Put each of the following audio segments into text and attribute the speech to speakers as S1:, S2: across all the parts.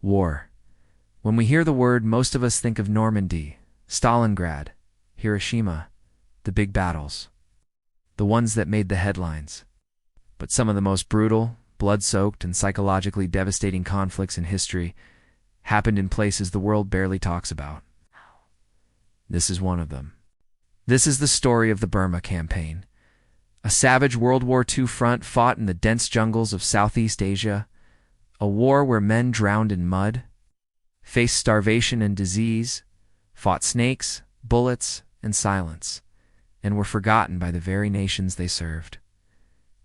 S1: War. When we hear the word, most of us think of Normandy, Stalingrad, Hiroshima, the big battles, the ones that made the headlines. But some of the most brutal, blood-soaked, and psychologically devastating conflicts in history happened in places the world barely talks about. This is one of them. This is the story of the Burma Campaign, a savage World War II front fought in the dense jungles of Southeast Asia, a war where men drowned in mud, faced starvation and disease, fought snakes, bullets, and silence, and were forgotten by the very nations they served.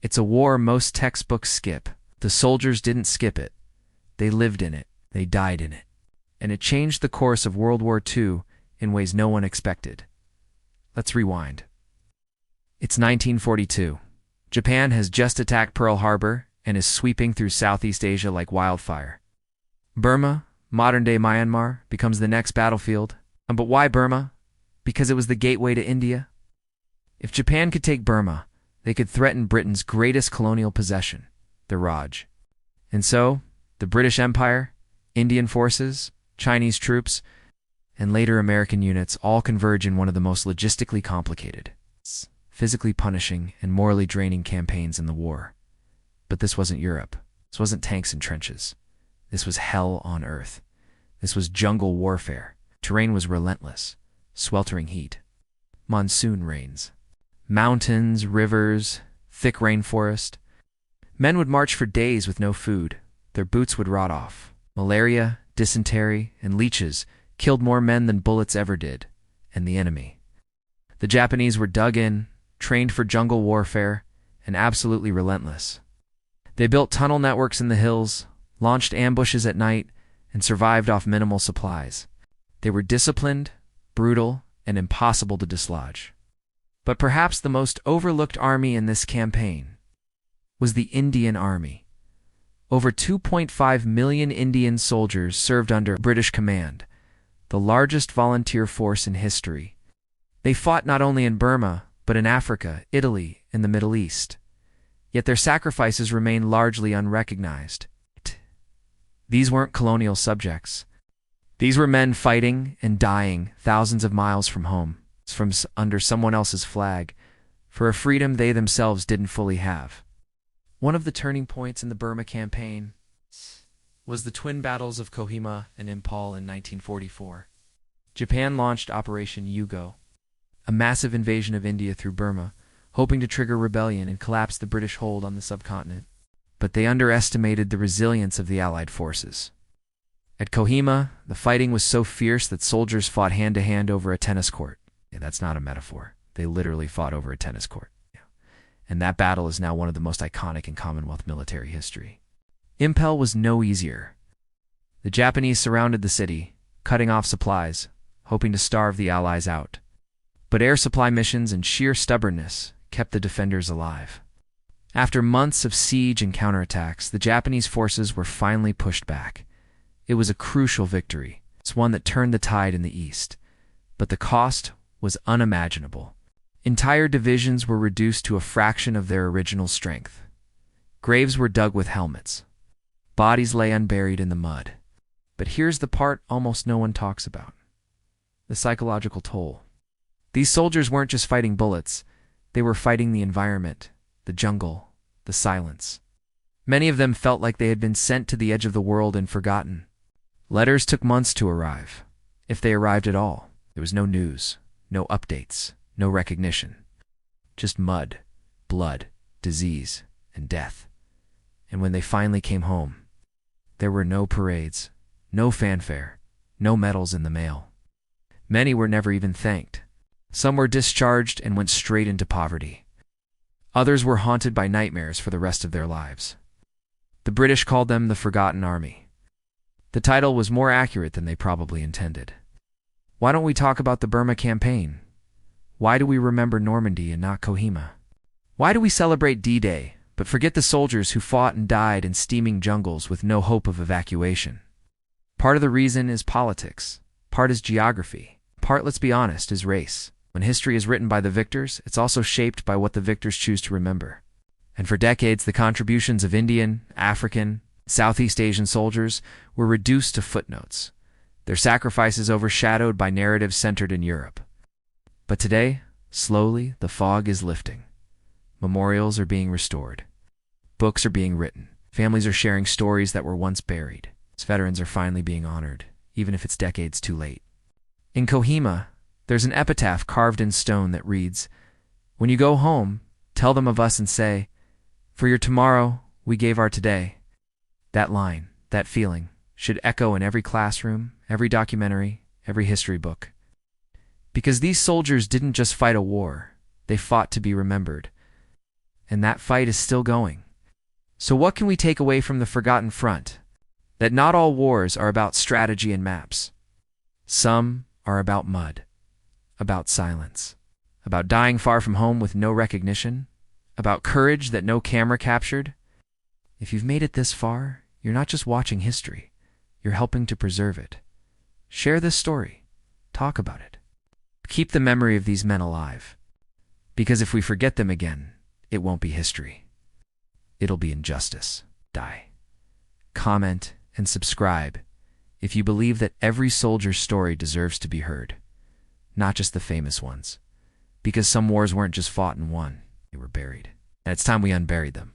S1: It's a war most textbooks skip. The soldiers didn't skip it. They lived in it. They died in it. And it changed the course of World War II in ways no one expected. Let's rewind. It's 1942. Japan has just attacked Pearl Harbor and is sweeping through Southeast Asia like wildfire. Burma, modern-day Myanmar, becomes the next battlefield. But why Burma? Because it was the gateway to India. If Japan could take Burma, they could threaten Britain's greatest colonial possession, the Raj. And so, the British Empire, Indian forces, Chinese troops, and later American units all converge in one of the most logistically complicated, physically punishing, and morally draining campaigns in the war. But this wasn't Europe. This wasn't tanks and trenches. This was hell on earth. This was jungle warfare. Terrain was relentless, sweltering heat, monsoon rains, mountains, rivers, thick rainforest. Men would march for days with no food. Their boots would rot off. Malaria, dysentery, and leeches killed more men than bullets ever did, and the enemy. The Japanese were dug in, trained for jungle warfare, and absolutely relentless. They built tunnel networks in the hills, launched ambushes at night, and survived off minimal supplies. They were disciplined, brutal, and impossible to dislodge. But perhaps the most overlooked army in this campaign was the Indian Army. Over 2.5 million Indian soldiers served under British command, the largest volunteer force in history. They fought not only in Burma, but in Africa, Italy, and the Middle East. Yet their sacrifices remain largely unrecognized. These weren't colonial subjects. These were men fighting and dying thousands of miles from home, from under someone else's flag, for a freedom they themselves didn't fully have. One of the turning points in the Burma Campaign was the twin battles of Kohima and Imphal in 1944. Japan launched Operation Yugo, a massive invasion of India through Burma, hoping to trigger rebellion and collapse the British hold on the subcontinent. But they underestimated the resilience of the Allied forces. At Kohima, the fighting was so fierce that soldiers fought hand-to-hand over a tennis court. Yeah, that's not a metaphor. They literally fought over a tennis court. Yeah. And that battle is now one of the most iconic in Commonwealth military history. Imphal was no easier. The Japanese surrounded the city, cutting off supplies, hoping to starve the Allies out. But air supply missions and sheer stubbornness kept the defenders alive. After months of siege and counterattacks, the Japanese forces were finally pushed back. It was a crucial victory. It's one that turned the tide in the east. But the cost was unimaginable. Entire divisions were reduced to a fraction of their original strength. Graves were dug with helmets. Bodies lay unburied in the mud. But here's the part almost no one talks about: the psychological toll. These soldiers weren't just fighting bullets. They were fighting the environment, the jungle, the silence. Many of them felt like they had been sent to the edge of the world and forgotten. Letters took months to arrive, if they arrived at all. There was no news, no updates, no recognition. Just mud, blood, disease, and death. And when they finally came home, there were no parades, no fanfare, no medals in the mail. Many were never even thanked. Some were discharged and went straight into poverty. Others were haunted by nightmares for the rest of their lives. The British called them the Forgotten Army. The title was more accurate than they probably intended. Why don't we talk about the Burma Campaign? Why do we remember Normandy and not Kohima? Why do we celebrate D-Day, but forget the soldiers who fought and died in steaming jungles with no hope of evacuation? Part of the reason is politics. Part is geography. Part, let's be honest, is race. When history is written by the victors, it's also shaped by what the victors choose to remember. And for decades, the contributions of Indian, African, Southeast Asian soldiers were reduced to footnotes, their sacrifices overshadowed by narratives centered in Europe. But today, slowly, the fog is lifting. Memorials are being restored. Books are being written. Families are sharing stories that were once buried. Veterans are finally being honored, even if it's decades too late. In Kohima, there's an epitaph carved in stone that reads, "When you go home, tell them of us and say, 'For your tomorrow, we gave our today.'" That line, that feeling, should echo in every classroom, every documentary, every history book. Because these soldiers didn't just fight a war, they fought to be remembered. And that fight is still going. So what can we take away from the Forgotten Front? That not all wars are about strategy and maps. Some are about mud, about silence, about dying far from home with no recognition, about courage that no camera captured. If you've made it this far, you're not just watching history, you're helping to preserve it. Share this story. Talk about it. Keep the memory of these men alive. Because if we forget them again, it won't be history. It'll be injustice. Die. Comment and subscribe if you believe that every soldier's story deserves to be heard, not just the famous ones. Because some wars weren't just fought and won, they were buried. And it's time we unburied them.